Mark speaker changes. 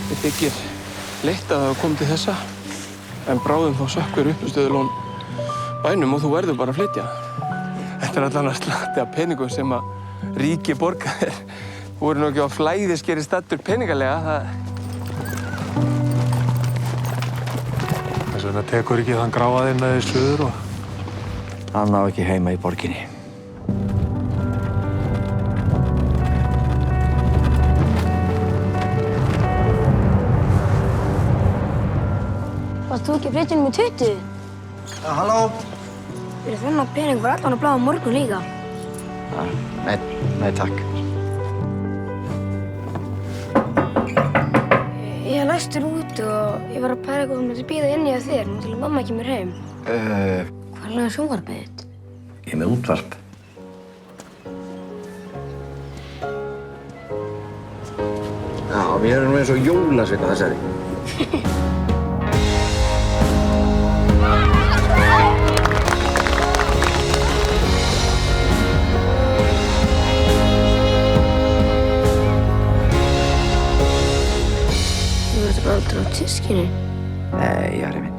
Speaker 1: Mér þykir leitt að hafa komið til þessa, en bráðum þá sökkvir uppistöðulón bænum og þú verður bara að flytja. Þetta allan að slatti af peningum sem að ríki borga þér. Þú voru nú ekki á flæðiskeri staddur peningalega,
Speaker 2: Þess vegna tekur ekki þann gráaðinn með því suður og...
Speaker 3: Hann á ekki heima í borginni.
Speaker 4: Varst þú ekki flytja um í 20?
Speaker 3: Halló?
Speaker 4: Fyrir þennan pening var allan að blaða morgun líka.
Speaker 3: Nei takk.
Speaker 4: Ég læstur út og ég var að pæla eitthvað um að bíða inni hjá þér, nú til að mamma kemur heim. Hvað er sjónvarpið þitt?
Speaker 3: Ég er með útvarp. Já, við erum nú eins og jólasveinn á þessari.
Speaker 4: Þú verður bara aldrei á tískinu.
Speaker 3: Nei, Jari minn.